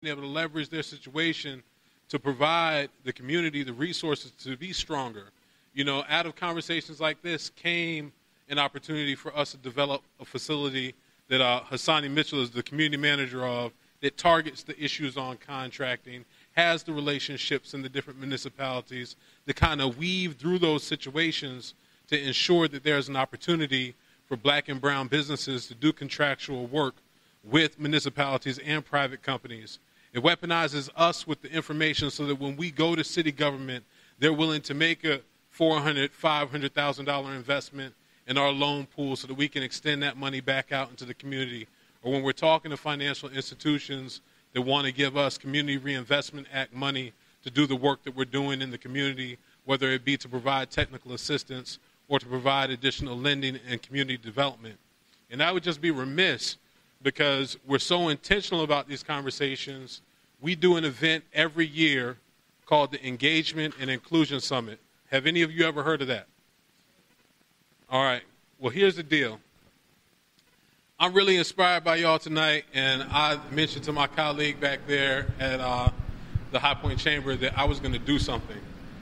being able to leverage their situation to provide the community the resources to be stronger. You know, out of conversations like this came an opportunity for us to develop a facility that Hassani Mitchell is the community manager of, that targets the issues on contracting, has the relationships in the different municipalities to kind of weave through those situations to ensure that there's an opportunity for black and brown businesses to do contractual work with municipalities and private companies. It weaponizes us with the information so that when we go to city government, they're willing to make a $400,000, $500,000 investment in our loan pool so that we can extend that money back out into the community. Or when we're talking to financial institutions that want to give us Community Reinvestment Act money to do the work that we're doing in the community, whether it be to provide technical assistance or to provide additional lending and community development. And I would just be remiss, because we're so intentional about these conversations. We do an event every year called the Engagement and Inclusion Summit. Have any of you ever heard of that? All right. Well, here's the deal. I'm really inspired by y'all tonight, and I mentioned to my colleague back there at the High Point Chamber that I was going to do something.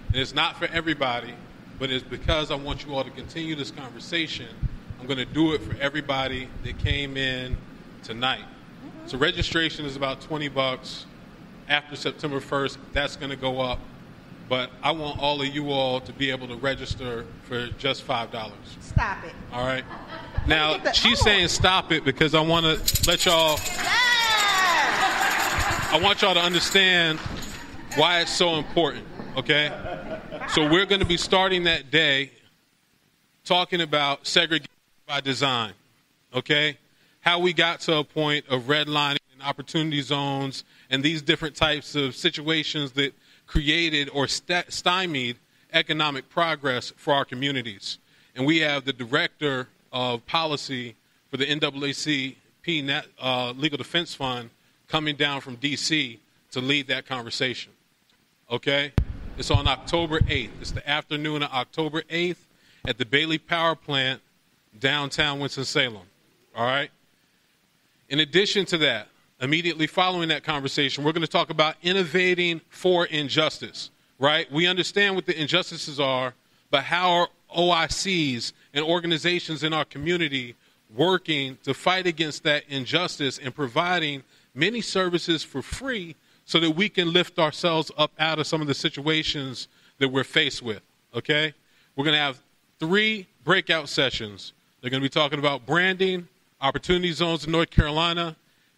And it's not for everybody, but it's because I want you all to continue this conversation. I'm going to do it for everybody that came in tonight. So registration is about $20. After September 1st, that's going to go up. But I want all of you all to be able to register for just $5. Stop it. All right? Now, she's saying stop it because I want to let y'all, I want y'all to understand why it's so important, okay? So we're going to be starting that day talking about segregation by design, okay? How we got to a point of redlining and opportunity zones and these different types of situations that created or stymied economic progress for our communities. And we have the director of policy for the NAACP Legal Defense Fund coming down from D.C. to lead that conversation. Okay? It's on October 8th. It's the afternoon of October 8th at the Bailey Power Plant, downtown Winston-Salem. All right? In addition to that, immediately following that conversation, we're going to talk about innovating for injustice, right? We understand what the injustices are, but how are OICs and organizations in our community working to fight against that injustice and providing many services for free so that we can lift ourselves up out of some of the situations that we're faced with, okay? We're going to have 3 breakout sessions. They're going to be talking about branding, opportunity zones in North Carolina,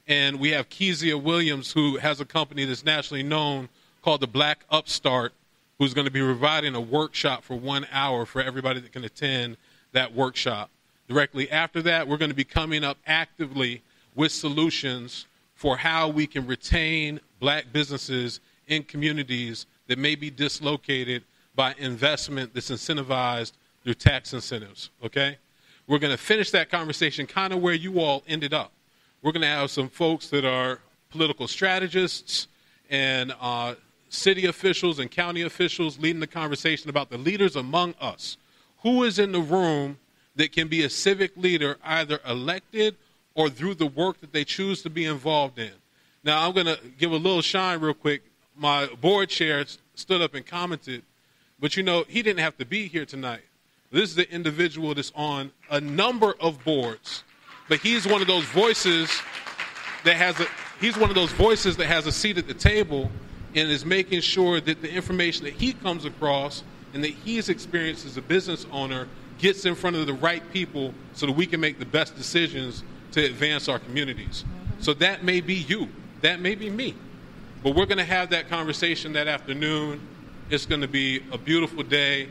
and we have Kezia Williams, who has a company that's nationally known called the Black Upstart, who's going to be providing a workshop for 1 hour for everybody that can attend that workshop. Directly after that, we're going to be coming up actively with solutions for how we can retain black businesses in communities that may be dislocated by investment that's incentivized through tax incentives, okay? We're going to finish that conversation kind of where you all ended up. We're going to have some folks that are political strategists and city officials and county officials leading the conversation about the leaders among us. Who is in the room that can be a civic leader, either elected or through the work that they choose to be involved in? Now, I'm going to give a little shine real quick. My board chair stood up and commented, but you know, he didn't have to be here tonight. This is the individual that's on a number of boards, but he's one of those voices that has a seat at the table and is making sure that the information that he comes across and that he's experienced as a business owner gets in front of the right people so that we can make the best decisions to advance our communities. So that may be you. That may be me. But we're going to have that conversation that afternoon. It's going to be a beautiful day.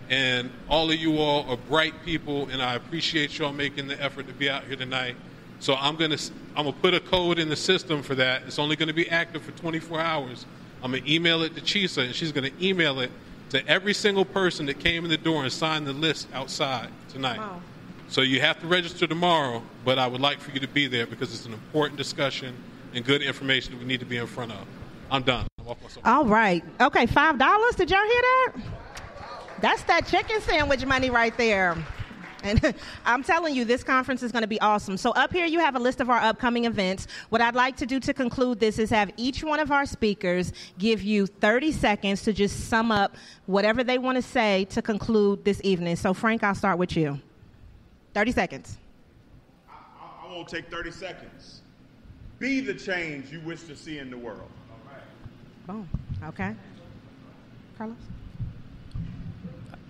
And all of you all are bright people, and I appreciate y'all making the effort to be out here tonight. So I'm gonna put a code in the system for that. It's only going to be active for 24 hours. I'm going to email it to Chisa, and she's going to email it to every single person that came in the door and signed the list outside tonight. Wow. So you have to register tomorrow, but I would like for you to be there because it's an important discussion and good information that we need to be in front of. I'm done. All right. Okay, $5. Did y'all hear that? That's that chicken sandwich money right there. And I'm telling you, this conference is going to be awesome. So up here you have a list of our upcoming events. What I'd like to do to conclude this is have each one of our speakers give you 30 seconds to just sum up whatever they want to say to conclude this evening. So Frank, I'll start with you. 30 seconds. I won't take 30 seconds. Be the change you wish to see in the world. All right. Boom. Okay. Carlos?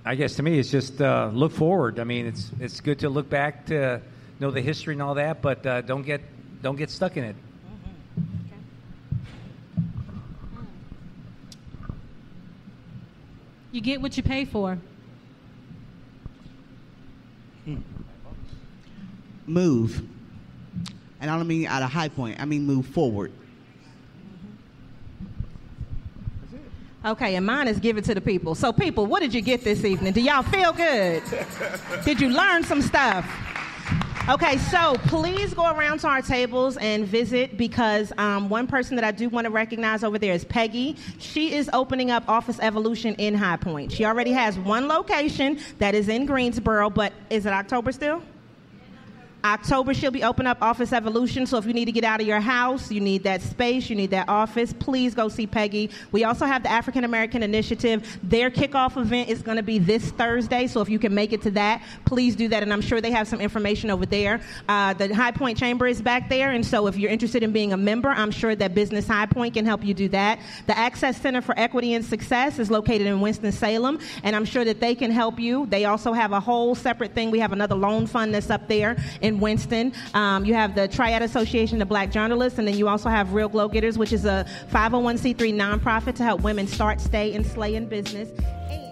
I guess to me it's just look forward. I mean, it's good to look back to know the history and all that, but don't get stuck in it. You get what you pay for. Move. And I don't mean at a high point. I mean move forward. Okay, and mine is give it to the people. So people, what did you get this evening? Do y'all feel good? Did you learn some stuff? Okay, so please go around to our tables and visit, because one person that I do want to recognize over there is Peggy. She is opening up Office Evolution in High Point. She already has one location that is in Greensboro, but is it October still? October, she'll be opening up Office Evolution. So if you need to get out of your house, you need that space, you need that office, please go see Peggy. We also have the African American Initiative. Their kickoff event is going to be this Thursday. So if you can make it to that, please do that. And I'm sure they have some information over there. The High Point Chamber is back there. And so if you're interested in being a member, I'm sure that Business High Point can help you do that. The Access Center for Equity and Success is located in Winston-Salem. And I'm sure that they can help you. They also have a whole separate thing. We have another loan fund that's up there in Winston. You have the Triad Association of Black Journalists, and then you also have Real Glow Getters, which is a 501c3 nonprofit to help women start, stay, and slay in business.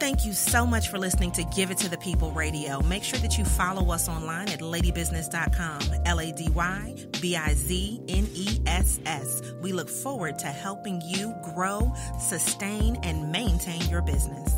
Thank you so much for listening to Give It to the People Radio. Make sure that you follow us online at ladybusiness.com, LADYBIZNESS. We look forward to helping you grow, sustain, and maintain your business.